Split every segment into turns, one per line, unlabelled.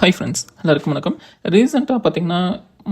Hi friends, எல்லாருக்கும் வணக்கம். ரீசெண்டாக பார்த்தீங்கன்னா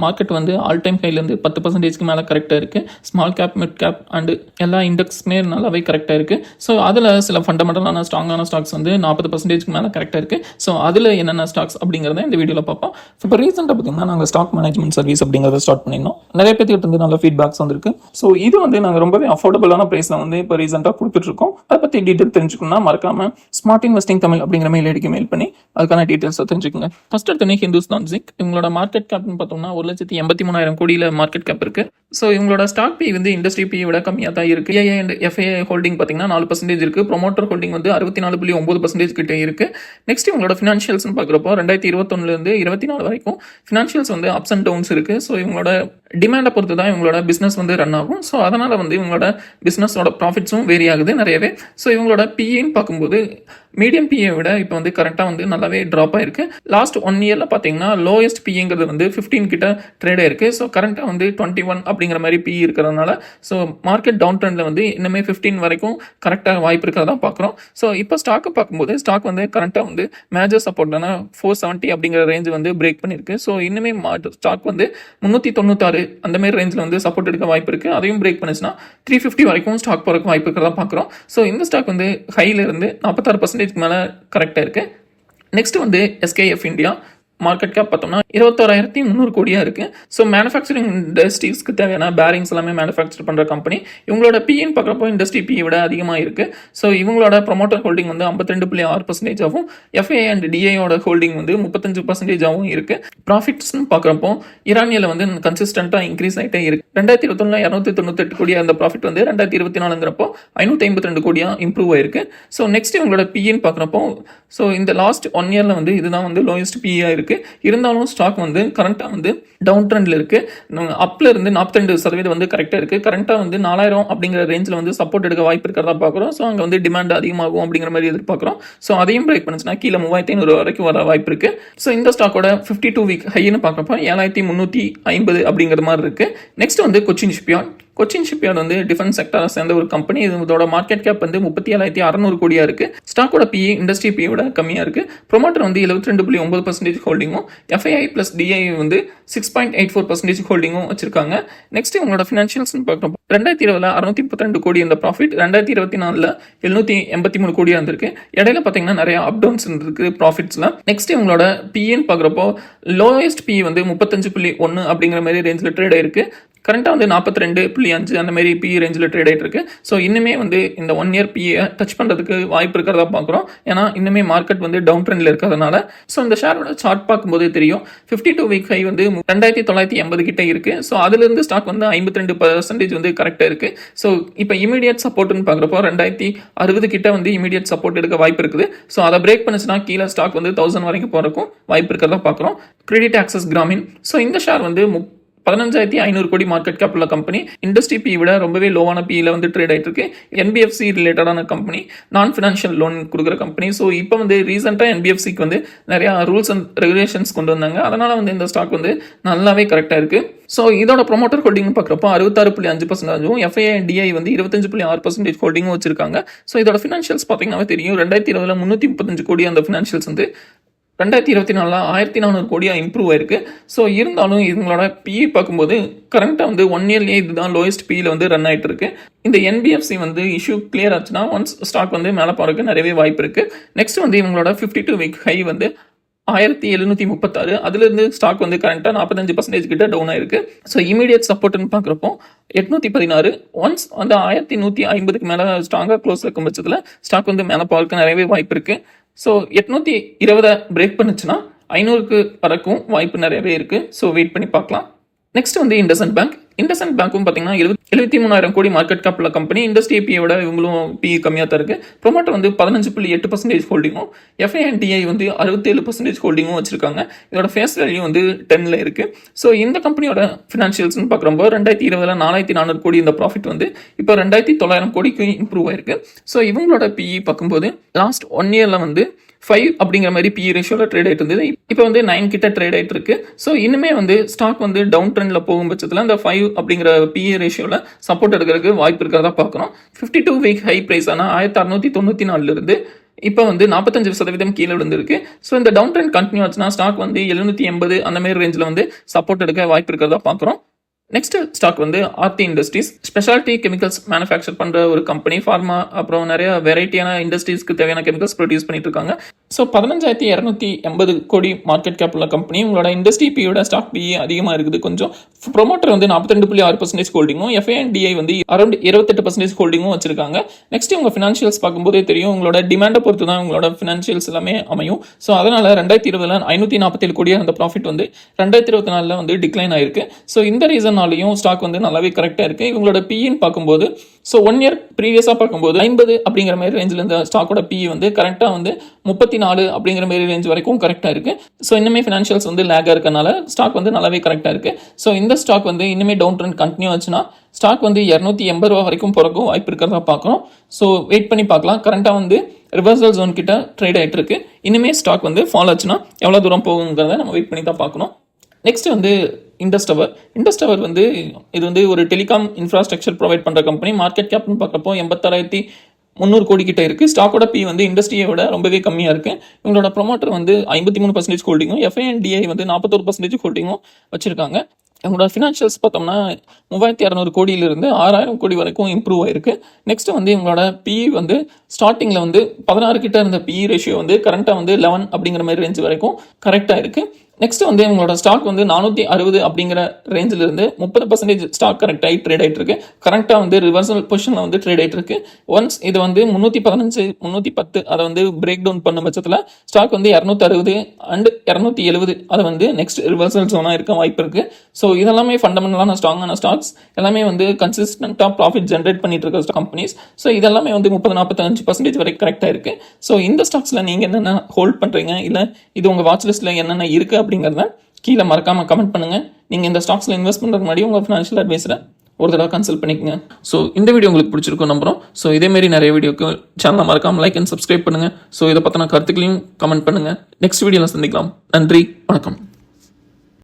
மார்க்கெட் வந்து ஆல் டைம் ஹைலேருந்து 10% மேலே கரெக்டாக இருக்குது. Small cap, mid cap and எல்லா இண்டெக்ஸுமே நல்லாவே கரெக்டாக இருக்குது. ஸோ அதில் சில ஃபண்டமெண்டலான ஸ்ட்ராங்கான ஸ்டாக்ஸ் வந்து 40% மேலே கரெக்டாக இருக்குது. ஸோ அதில் என்னென்ன ஸ்டாக்ஸ் அப்படிங்கிறத இந்த வீடியோவில் பார்ப்போம். இப்போ ரீசெண்டாக பார்த்தீங்கன்னா நாங்கள் ஸ்டாக் மேனேஜ்மெண்ட் சர்வீஸ் அப்படிங்கிறத ஸ்டார்ட் பண்ணியிருந்தோம். நிறைய பேர்த்துக்கிட்ட வந்து நல்ல ஃபீட்பேக்ஸ் வந்துருக்கு. ஸோ இது வந்து நாங்கள் ரொம்பவே அஃபோர்டபுளான ப்ரைஸில் வந்து இப்போ ரீசெண்டாக கொடுத்துட்ருக்கோம். அதை பற்றி டீட்டெயில் தெரிஞ்சுக்கணும்னா மறக்காமல் ஸ்மார்ட் இன்வெஸ்டிங் தமிழ் அப்படிங்கிற மெயில் ஐடிக்கு மெயில் பண்ணி அதுக்கான டீட்டெயில்ஸை தெரிஞ்சுக்கோங்க. ஃபர்ஸ்ட் எடுத்தோடனே ஹிந்துஸ்தான் ஜிங்க், இவங்களோட மார்க்கெட் கேப்னு பார்த்தோம்னா 1,83,000 கோடியில் மார்க்கெட் கேப் இருக்கு. ஸோ இவங்களோட ஸ்டாக் பி வந்து இண்டஸ்ட்ரி பி விட கம்மியாக தான் இருக்கு. ஏஐ அண்ட் எஃப்ஐஐ ஹோல்டிங் பார்த்தீங்கன்னா 4% இருக்கு. ப்ரொமோட்டர் ஹோல்டிங் வந்து 64.9% கிட்ட இருக்கு. நெக்ஸ்ட் இவங்களோட ஃபினான்ஷியல்ஸ் பார்க்குறப்போ 2021 24 வரைக்கும் ஃபினான்ஷியல்ஸ் வந்து அப்ஸ் அண்ட் டவுன்ஸ் இருக்கு. ஸோ இவங்களோட டிமாண்டை பொறுத்து தான் இவங்களோட பிஸ்னஸ் வந்து ரன் ஆகும். ஸோ அதனால வந்து இவங்களோட பிஸ்னஸோட ப்ராஃபிட்ஸும் வேரி ஆகுது நிறையவே. ஸோ இவங்களோட பிஏன்னு பார்க்கும்போது மீடியம் பிஏ விட இப்போ வந்து கரெக்டாக வந்து நல்லாவே ட்ராப் ஆயிருக்கு. லாஸ்ட் 1 இயரில் பார்த்தீங்கன்னா லோயஸ்ட் பிஏங்கிறது வந்து 15 கிட்ட ட்ரேட் ஆயிருக்கு. ஸோ கரண்ட்டாக வந்து 21 அப்படிங்கிற மாதிரி பிஇ இருக்கிறதுனால ஸோ மார்க்கெட் டவுன் ட்ரெண்டில் வந்து இன்னுமே 15 வரைக்கும் கரெக்டாக வாய்ப்பு இருக்கிறதா பார்க்குறோம். ஸோ இப்போ ஸ்டாக்கை பார்க்கும்போது ஸ்டாக் வந்து கரெக்டாக வந்து மேஜர் சப்போர்ட்டான 470 அப்படிங்கிற ரேஞ்ச் வந்து பிரேக் பண்ணியிருக்கு. ஸோ இன்னுமே ஸ்டாக் வந்து 396 அந்த மாதிரி ரேஞ்சில் வந்து சப்போர்ட் எடுக்க வாய்ப்பு இருக்குது. அதையும் பிரேக் பண்ணிச்சுன்னா 350 வரைக்கும் ஸ்டாக் போகிறக்கு வாய்ப்பு இருக்கிறதா பார்க்குறோம். ஸோ இந்த ஸ்டாக் வந்து ஹையிலிருந்து 46% மேலே கரெக்டாக இருக்குது. நெக்ஸ்ட் வந்து எஸ்கேஎஃப் இந்தியா மார்க்கெட் கேப் பார்த்தோம்னா 21,300 கோடியாக இருக்குது. ஸோ மேனுஃபேக்சரிங் இண்டஸ்ட்ரீஸ்க்கு தேவையான பேரிங்ஸ் எல்லாமே மேனுஃபேக்சர் பண்ணுற கம்பெனி. இவங்களோட பின்னு பார்க்குறப்போ இண்டஸ்ட்ரி பி விட அதிகமாக இருக்குது. ஸோ இவங்களோட ப்ரொமோட்டர் ஹோல்டிங் வந்து 52.6% ஆகும். எஃப்ஐ அண்ட் டிஐயோட ஹோல்டிங் வந்து 35% இருக்குது. ப்ராஃபிட்ஸ்னு பார்க்குறப்போ ஈரானியில் வந்து கன்சிஸ்டண்ட்டாக இன்க்ரீஸ் ஆகிட்டே இருக்குது. 2021 298 கோடியாக அந்த ப்ராஃபிட் வந்து 2024 552 கோடியாக இம்ப்ரூவ் ஆயிருக்கு. ஸோ நெக்ஸ்ட் இவங்களோட பின்னு பார்க்குறப்போ ஸோ இந்த லாஸ்ட் 1 இயரில் வந்து இதுதான் வந்து லோயஸ்ட் பிஇயாக இருக்குது. இருந்தாலும் ஸ்டாக் வந்து கரண்ட்டாக வந்து டவுன் ட்ரெண்டில் இருக்குது. அப்ல இருந்து 42% வந்து கரெக்டாக இருக்குது. கரண்ட்டாக வந்து 4000 அப்படிங்கிற ரேஞ்சில் வந்து சப்போர்ட் எடுக்க வாய்ப்பு இருக்கிறதா பார்க்குறோம். ஸோ அங்கே வந்து டிமாண்ட் அதிகமாகும் அப்படிங்கிற மாதிரி எதிர்பார்க்குறோம். ஸோ அதையும் பிரேக் பண்ணுச்சுன்னா கீழே 3500 வரைக்கும் வர வாய்ப்பு இருக்குது. ஸோ இந்த ஸ்டாக்கோட 52 வீக் ஹைன்னு பார்க்குறப்ப 7350 அப்படிங்கிற மாதிரி இருக்குது. நெக்ஸ்ட் வந்து கொச்சின் ஷிப்யார்ட். கொச்சின் ஷிப்யார்ட் வந்து டிஃபென்ஸ் செக்டரை சேர்ந்த ஒரு கம்பெனி. இதோட மார்க்கெட் கேப் வந்து 37,600 கோடியாக இருக்குது. ஸ்டாக்கோட பிஇ இண்டஸ்ட்ரி பிஇ விட கம்மியாக இருக்குது. ப்ரொமோட்டர் வந்து 72.9% ஹோல்டிங்கும், எஃப்ஐஐ ப்ளஸ் டிஐ வந்து 6.84% ஹோல்டிங்கும் வச்சிருக்காங்க. நெக்ஸ்ட் உங்களோட ஃபினான்ஷியல்ஸ் பார்க்குறோம் 2020 632 கோடி இந்த ப்ராஃபிட் 2024 783 கோடியாக இருந்திருக்கு. இடையில பார்த்தீங்கன்னா நிறைய அப் டவுன்ஸ் இருக்கு ப்ராஃபிட்ஸ்ல. நெக்ஸ்ட் உங்களோட பின்னு பார்க்குறப்போ லோயஸ்ட் பிஇ வந்து 35.1 அப்படிங்கிற மாதிரி ரேஞ்சில் ட்ரேட் ஆயிருக்கு. கரண்ட்டாக வந்து 42.5 அந்த மாதிரி பிஇ ரேஞ்சில் ட்ரேட் ஆகிட்டு இருக்கு. ஸோ இன்னுமே வந்து இந்த 1 இயர் பிஇ டச் பண்ணுறதுக்கு வாய்ப்பு இருக்கிறதா பார்க்குறோம். ஏன்னா இன்னுமே மார்க்கெட் வந்து டவுன் ட்ரெண்டில் இருக்கிறதுனால. ஸோ இந்த ஷேரோட சார்ட் பார்க்கும்போதே தெரியும் 52 வீக் ஹை வந்து 2980 கிட்ட இருக்குது. ஸோ அதுலேருந்து ஸ்டாக் வந்து 52% வந்து கரெக்டாக இருக்குது. ஸோ இப்போ இமீடியட் சப்போர்ட்னு பார்க்குறப்போ 2060 கிட்ட வந்து இமீடியட் சப்போர்ட் எடுக்க வாய்ப்பு இருக்குது. ஸோ அதை பிரேக் பண்ணுச்சுன்னா கீழே ஸ்டாக் வந்து 1000 வரைக்கும் போகிறக்கும் வாய்ப்பு இருக்கிறதா பார்க்குறோம். Credit access Gramin. ஸோ இந்த ஷேர் வந்து 15,500 கோடி மார்க்கெட் கேப் உள்ள கம்பெனி. இண்டஸ்ட்ரி பி விட ரொம்பவே லோவான பிஇல வந்து ட்ரேட் ஆகிட்டு இருக்கு. என்பிஎஃப்சி ரிலேட்டடான கம்பெனி, நான் ஃபினான்ஷியல் லோன் கொடுக்குற கம்பெனி. ஸோ இப்போ வந்து ரீசெண்டாக என்பிஎஃப்சிக்கு வந்து நிறையா ரூல்ஸ் அண்ட் ரெகுலேஷன்ஸ் கொண்டு வந்தாங்க. அதனால வந்து இந்த ஸ்டாக் வந்து நல்லாவே கரெக்டாக இருக்கு. ஸோ இதோட ப்ரொமோட்டர் ஹோல்டிங் பார்க்குறப்போ 66.5%, எஃப்ஐ அண்ட் டிஐ வந்து 25.6% ஹோல்டிங்கும் வச்சிருக்காங்க. ஸோ இதோட ஃபினான்ஷியல்ஸ் பார்த்தீங்கன்னா தெரியும் 2020 335 கோடி அந்த ஃபினான்ஷியல்ஸ் வந்து 2024 1400 கோடியாக இம்ப்ரூவ் ஆயிருக்கு. ஸோ இருந்தாலும் இவங்களோட பிஇ பார்க்கும்போது கரண்ட்டாக வந்து 1 இயர்லேயே இதுதான் லோயஸ்ட் பிஇல வந்து ரன் ஆகிட்டு இருக்கு. இந்த என்பிஎஃப்சி வந்து இஷ்யூ கிளியர் ஆச்சுன்னா ஒன்ஸ் ஸ்டாக் வந்து மேலே போகிறதுக்கு நிறையவே வாய்ப்பு இருக்குது. நெக்ஸ்ட் வந்து இவங்களோட 52 வீக் ஹை வந்து 1736. அதுலேருந்து ஸ்டாக் வந்து கரண்ட்டாக 45% கிட்ட டவுன் ஆயிருக்கு. ஸோ இமீடியட் சப்போர்ட்னு பார்க்குறப்போ 816. ஒன்ஸ் வந்து 1150 மேலே ஸ்ட்ராங்காக க்ளோஸ் இருக்கும் பட்சத்தில் ஸ்டாக் வந்து மேலே போகிறதுக்கு நிறையவே வாய்ப்பு இருக்குது. ஸோ 820 பிரேக் பண்ணுச்சுன்னா 500க்கு வரைக்கும் வாய்ப்பு நிறையவே இருக்குது. ஸோ வெயிட் பண்ணி பார்க்கலாம். நெக்ஸ்ட் வந்து இண்டஸ்இண்ட் பேங்க். இண்டஸ்இண்ட் பேங்க்கும் பார்த்தீங்கன்னா 73,000 கோடி மார்க்கெட் கேப் உள்ள கம்பெனி. இண்டஸ்ட்ரி பியோட இவங்களும் பிஇ கம்மியாக தான் இருக்குது. ப்ரொமோட்டர் வந்து 15.8% ஹோல்டிங்கும், எஃப்ஐ அண்ட் டிஐ வந்து 67% ஹோல்டிங்கும் வச்சிருக்காங்க. இதோட ஃபேஸ் வேல்யூ வந்து 10ல் இருக்குது. ஸோ இந்த கம்பெனியோட ஃபினான்ஷியல்ஸ்னு பார்க்குறப்போ 2020 4,400 கோடி இந்த ப்ராஃபிட் வந்து இப்போ 2,900 கோடிக்கு இம்ப்ரூவ் ஆயிருக்கு. ஸோ இவங்களோட பிஇ பார்க்கும்போது லாஸ்ட் 1 இயரில் வந்து 5 அப்படிங்கிற மாதிரி பிஇ ரேஷியோவில் ட்ரேட் ஆகிட்டு இருந்தது. இப்போ வந்து 9 கிட்ட ட்ரேட் ஆகிட்டு இருக்கு. ஸோ இன்னுமே வந்து ஸ்டாக் வந்து டவுன் ட்ரெண்டில் போகும் பட்சத்தில் அந்த 5 அப்படிங்கிற பிஇ ரேஷியோவில் சப்போர்ட் எடுக்கிறதுக்கு வாய்ப்பு இருக்கிறதா பார்க்குறோம். 52 வீக் ஹை ப்ரைஸான 1694 இருந்து இப்போ வந்து 45% கீழே விழுந்திருக்கு. ஸோ இந்த டவுன் ட்ரெண்ட் கண்டினியூ ஆச்சுன்னா ஸ்டாக் வந்து 780 அந்த மாதிரி ரேஞ்சில் வந்து சப்போர்ட் எடுக்க வாய்ப்பு இருக்கிறதா பார்க்குறோம். நெக்ஸ்ட் ஸ்டாக் வந்து Aarti industries, speciality chemicals manufacture பண்ணுற ஒரு கம்பெனி. ஃபார்மா அப்புறம் நிறைய வெரைட்டியான இண்டஸ்ட்ரீஸ்க்கு தேவையான கெமிக்கல்ஸ் ப்ரொடியூஸ் பண்ணிட்டு இருக்காங்க. ஸோ 15,280 கோடி மார்க்கெட் கேப் உள்ள கம்பெனி. உங்களோட இண்டஸ்ட்ரி பியோட ஸ்டாக் பி அதிகமாக இருக்குது கொஞ்சம். ப்ரொமோட்டர் வந்து 42.6% ஹோல்டிங்கும், FANDI வந்து அரௌண்ட் 28% ஹோல்டிங்கும் வச்சிருக்காங்க. நெக்ஸ்ட் உங்க ஃபினான்ஷியல்ஸ் பார்க்கும்போதே தெரியும், உங்களோட டிமாண்டை பொறுத்து தான் உங்களோட ஃபினான்ஷியல்ஸ் எல்லாமே அமையும். ஸோ அதனால 2020 547 கோடியாக அந்த ப்ராஃபிட் வந்து 2024 வந்து டிக்ளைன் ஆயிருக்கு. ஸோ இந்த ரீசனாலையும் ஸ்டாக் வந்து நல்லாவே கரெக்டாக இருக்கு. இவங்களோட பின்னு பார்க்கும்போது ஸோ 1 இயர் ப்ரீவியஸாக பார்க்கும்போது 50 அப்படிங்கிற மாதிரி ரேஞ்சில் இந்த ஸ்டாக்கோட பி வந்து கரெக்டாக வந்து 34 அப்படிங்கிற மாதிரி ரேஞ்ச் வரைக்கும் கரெக்டாக இருக்கு. ஸோ இன்னுமே ஃபினான்ஷியல்ஸ் வந்து லேகாக இருக்கனால ஸ்டாக் வந்து நல்லாவே கரெக்டாக இருக்கு. ஸோ இந்த ஸ்டாக் வந்து இன்னுமே டவுன் ட்ரெண்ட் கண்டினியூ ஆச்சுன்னா ஸ்டாக் வந்து 280 ரூபா வரைக்கும் போகிறக்கும் வாய்ப்பு இருக்கிறதா பார்க்குறோம். ஸோ வெயிட் பண்ணி பார்க்கலாம். கரண்ட்டாக வந்து ரிவர்சல் ஜோன் கிட்ட ட்ரேட் ஆகிட்டு இருக்கு. இனிமே ஸ்டாக் வந்து ஃபாலோ ஆச்சுன்னா எவ்வளோ தூரம் போகுங்கிறத நம்ம வெயிட் பண்ணி தான் பார்க்கணும். நெக்ஸ்ட் வந்து இண்டஸ் டவர் வந்து இது வந்து ஒரு டெலிகாம் இன்ஃப்ராஸ்ட்ரக்சர் ப்ரொவைட் பண்ணுற கம்பெனி. மார்க்கெட் கேப்னு பார்க்குறப்போ 86,300 கோடி கிட்ட இருக்குது. ஸ்டாக்கோட பி வந்து இண்டஸ்ட்ரியை விட ரொம்பவே கம்மியாக இருக்குது. இவங்களோட ப்ரொமோட்டர் வந்து 53% ஹோல்டிங்கும், FANDI வந்து 41% ஹோல்டிங்கும் வச்சுருக்காங்க. இவங்களோட ஃபினான்ஷியல்ஸ் பார்த்தோம்னா 3,600 கோடியிலிருந்து 6,000 கோடி வரைக்கும் இம்ப்ரூவ் ஆயிருக்கு. நெக்ஸ்ட் வந்து இவங்களோட பி வந்து ஸ்டார்டிங்கில் வந்து 16 கிட்ட இருந்த பி ரேஷியோ வந்து கரண்ட்டாக வந்து 11 அப்படிங்கிற மாதிரி ரேஞ்ச் வரைக்கும் கரெக்டாக இருக்குது. நெக்ஸ்ட் வந்து இவங்களோட ஸ்டாக் வந்து 460 அப்படிங்கிற ரேஞ்சில் இருந்து 30% ஸ்டாக் கரெக்டாகி ட்ரேட் ஆகிட்டு இருக்கு. கரெக்டாக வந்து ரிவர்சல் பொசிஷனில் வந்து ட்ரேட் ஆகிட்டு இருக்கு. ஒன்ஸ் இது வந்து 315 310 அதை வந்து பிரேக் டவுன் பண்ண பட்சத்தில் ஸ்டாக் வந்து 260 அண்ட் 270 அதை வந்து நெக்ஸ்ட் ரிவர்சல் ஜோனாக இருக்க வாய்ப்பு இருக்கு. ஸோ இதெல்லாமே ஃபண்டமெண்டலான ஸ்ட்ராங்கான ஸ்டாக்ஸ், எல்லாமே வந்து கன்சிஸ்டன்ட்டாக ப்ராஃபிட் ஜென்ரேட் பண்ணிட்டு இருக்க கம்பெனிஸ். ஸோ இதெல்லாமே வந்து 30-45% வரைக்கும் கரெக்டாக இருக்கு. ஸோ இந்த ஸ்டாக்ஸில் நீங்கள் என்னென்ன ஹோல்ட் பண்ணுறீங்க, இல்லை இது உங்கள் வாட்ச் லிஸ்ட்டில் என்னென்ன இருக்குது அப்படிங்கிறத கீழே மறக்காமல் கமெண்ட் பண்ணுங்கள். நீங்கள் இந்த ஸ்டாக்ஸில் இன்வெஸ்ட் பண்ணுறதுக்கு முன்னாடி உங்கள் ஃபினான்ஷியல் அட்வைஸரை ஒரு தடவை கன்சல்ட் பண்ணிக்கோங்க. ஸோ இந்த வீடியோ உங்களுக்கு பிடிச்சிருக்கும் நம்புறோம். ஸோ இதேமாரி நிறைய வீடியோக்கு சேனலை மறக்காமல் லைக் அண்ட் சப்ஸ்கிரைப் பண்ணுங்கள். ஸோ இதை பற்றின கருத்துக்களையும் கமெண்ட் பண்ணுங்கள். நெக்ஸ்ட் வீடியோவில் சந்திக்கலாம். நன்றி, வணக்கம்.